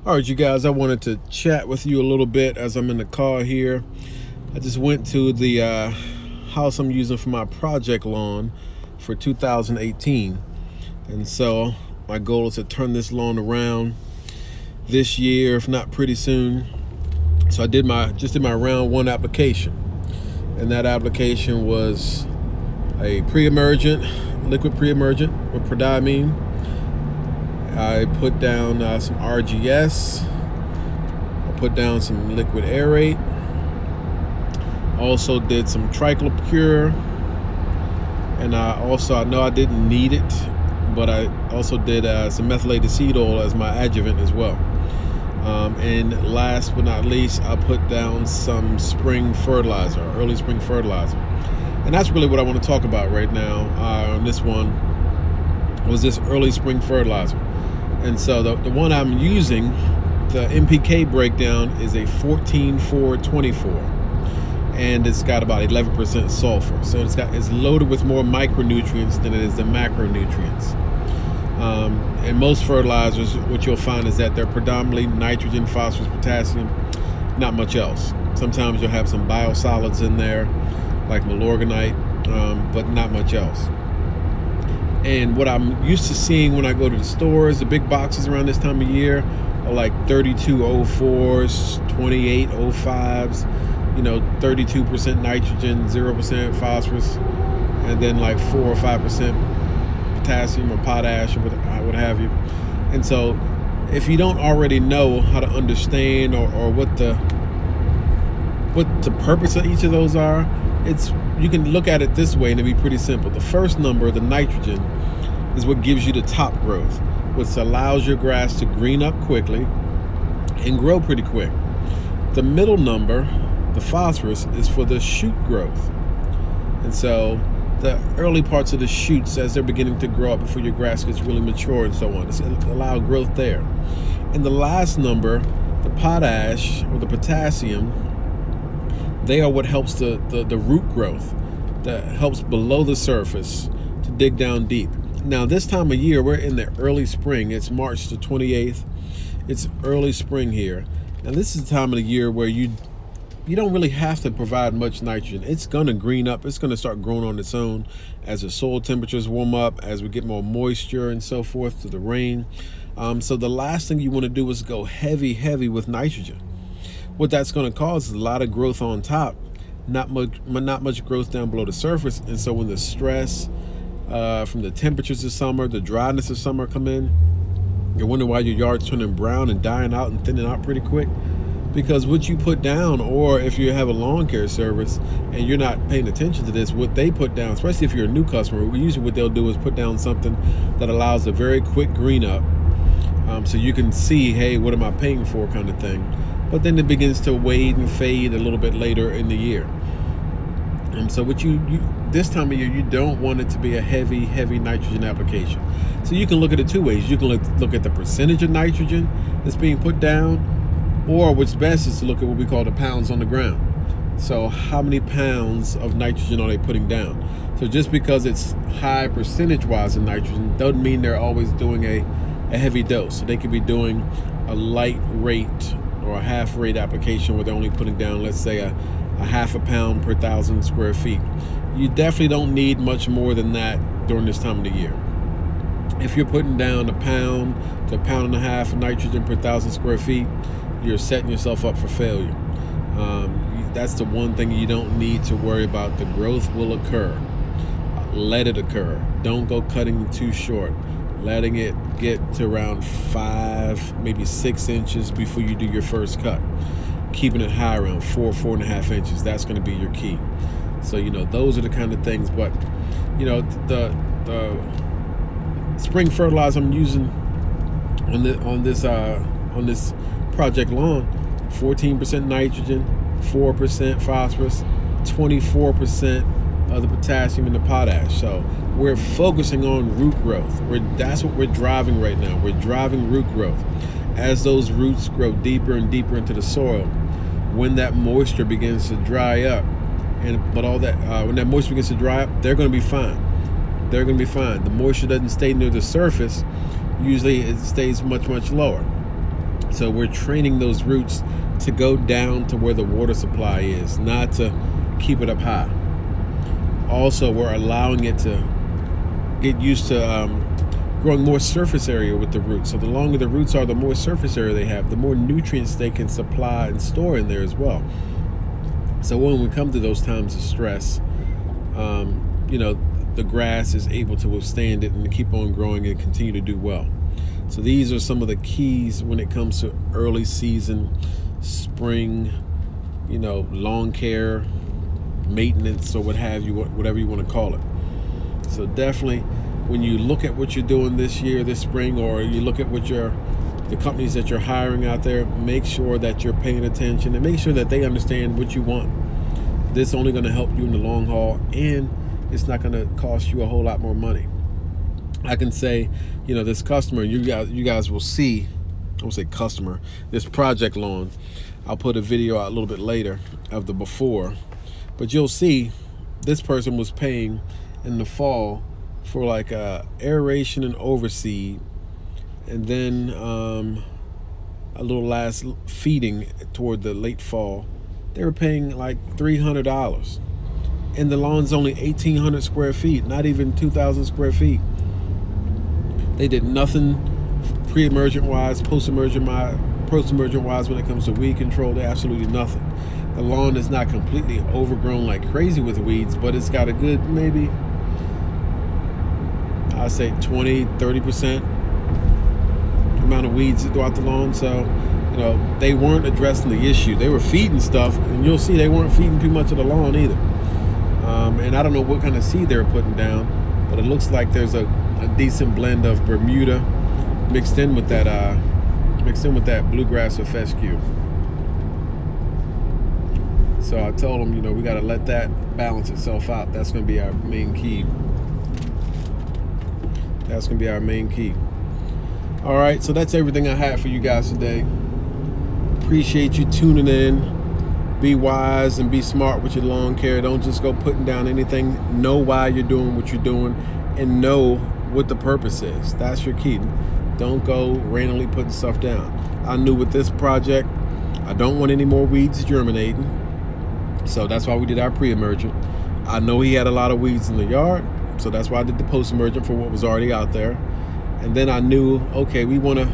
All right, you guys, I wanted to chat with you a little bit as I'm in the car here. I just went to the house I'm using for my project lawn for 2018. And so my goal is to turn this lawn around this year, if not pretty soon. So I did my round one application. And that application was a pre-emergent, liquid pre-emergent with prodiamine. I put down some RGS. I put down some liquid aerate. Also did some triclopure. And I know I didn't need it, but I also did some methylated seed oil as my adjuvant as well. And last but not least, I put down some spring fertilizer, early spring fertilizer. And that's really what I want to talk about right now on this one, was this early spring fertilizer. And so the one I'm using, the NPK breakdown is a 14-4-24, and it's got about 11% sulfur. So it's loaded with more micronutrients than it is the macronutrients. And most fertilizers, what you'll find is that they're predominantly nitrogen, phosphorus, potassium, not much else. Sometimes you'll have some biosolids in there, like malorganite, but not much else. And what I'm used to seeing when I go to the stores, the big boxes around this time of year are like 3204s, 2805s, 32% nitrogen, 0% phosphorus, and then like 4 or 5% potassium or potash or what have you. And so if you don't already know how to understand or what the purpose of each of those are, you can look at it this way and it'll be pretty simple. The first number, the nitrogen, is what gives you the top growth, which allows your grass to green up quickly and grow pretty quick. The middle number, the phosphorus, is for the shoot growth. And so the early parts of the shoots, as they're beginning to grow up before your grass gets really mature and so on, it's allow growth there. And the last number, the potash or the potassium, they are what helps the root growth, that helps below the surface to dig down deep. Now this time of year, we're in the early spring. It's March the 28th. It's early spring here. Now this is the time of the year where you don't really have to provide much nitrogen. It's going to green up. It's going to start growing on its own as the soil temperatures warm up, as we get more moisture and so forth through the rain. So the last thing you want to do is go heavy with nitrogen. What that's going to cause is a lot of growth on top, not much growth down below the surface. And so when the stress from the temperatures of summer, the dryness of summer come in, you're wondering why your yard's turning brown and dying out and thinning out pretty quick. Because what you put down, or if you have a lawn care service and you're not paying attention to this, what they put down, especially if you're a new customer, usually what they'll do is put down something that allows a very quick green up, so you can see, hey, what am I paying for, kind of thing. But then it begins to wade and fade a little bit later in the year. And so what you this time of year, you don't want it to be a heavy nitrogen application. So you can look at it two ways. You can look at the percentage of nitrogen that's being put down, or what's best is to look at what we call the pounds on the ground. So how many pounds of nitrogen are they putting down? So just because it's high percentage-wise in nitrogen doesn't mean they're always doing a heavy dose. So they could be doing a light rate or a half rate application where they're only putting down, let's say, a half a pound per 1,000 square feet. You definitely don't need much more than that during this time of the year. If you're putting down a pound to a pound and a half of nitrogen per 1,000 square feet, you're setting yourself up for failure. That's the one thing you don't need to worry about. The growth will occur. Let it occur. Don't go cutting too short. Letting it get to around 5, maybe 6 inches before you do your first cut. Keeping it high around 4.5 inches. That's going to be your key. So, those are the kind of things. But, the spring fertilizer I'm using on this project lawn, 14% nitrogen, 4% phosphorus, 24% of the potassium and the potash. So we're focusing on root growth. That's what we're driving right now. We're driving root growth. As those roots grow deeper and deeper into the soil, when that moisture begins to dry up, when that moisture begins to dry up, they're going to be fine. They're going to be fine. The moisture doesn't stay near the surface. Usually it stays much lower. So we're training those roots to go down to where the water supply is, not to keep it up high. Also, we're allowing it to get used to growing more surface area with the roots. So the longer the roots are, the more surface area they have, the more nutrients they can supply and store in there as well. So when we come to those times of stress, the grass is able to withstand it and keep on growing and continue to do well. So these are some of the keys when it comes to early season, spring, lawn care, maintenance, or what have you, whatever you want to call it. So definitely, when you look at what you're doing this year, this spring, or you look at what the companies that you're hiring out there, make sure that you're paying attention and make sure that they understand what you want. This is only going to help you in the long haul, and it's not going to cost you a whole lot more money. I can say, this customer, you guys will see, I won't say customer, this project lawn, I'll put a video out a little bit later of the before, but you'll see this person was paying in the fall for like aeration and overseed, and then a little last feeding toward the late fall. They were paying like $300, and the lawn's only 1,800 square feet, not even 2,000 square feet. They did nothing pre-emergent wise, post-emergent wise when it comes to weed control. They're absolutely nothing. The lawn is not completely overgrown like crazy with weeds, but it's got a good, maybe I'd say 20-30% amount of weeds throughout the lawn. So they weren't addressing the issue. They were feeding stuff, and you'll see they weren't feeding too much of the lawn either. And I don't know what kind of seed they're putting down, but it looks like there's a decent blend of Bermuda mixed in with that bluegrass or fescue. So I told them, we got to let that balance itself out. That's going to be our main key. That's going to be our main key. All right, so that's everything I have for you guys today. Appreciate you tuning in. Be wise and be smart with your lawn care. Don't just go putting down anything. Know why you're doing what you're doing, and know what the purpose is. That's your key. Don't go randomly putting stuff down. I knew with this project, I don't want any more weeds germinating. So that's why we did our pre-emergent. I know he had a lot of weeds in the yard, so that's why I did the post-emergent for what was already out there. And then I knew, okay, we want to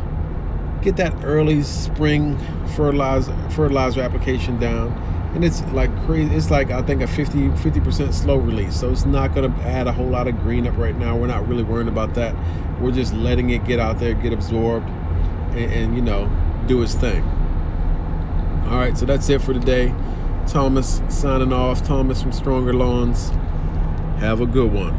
get that early spring fertilizer application down. And it's like crazy. It's like, I think, a 50% slow release. So it's not going to add a whole lot of green up right now. We're not really worrying about that. We're just letting it get out there, get absorbed, and do its thing. All right, so that's it for today. Thomas signing off. Thomas from Stronger Lawns. Have a good one.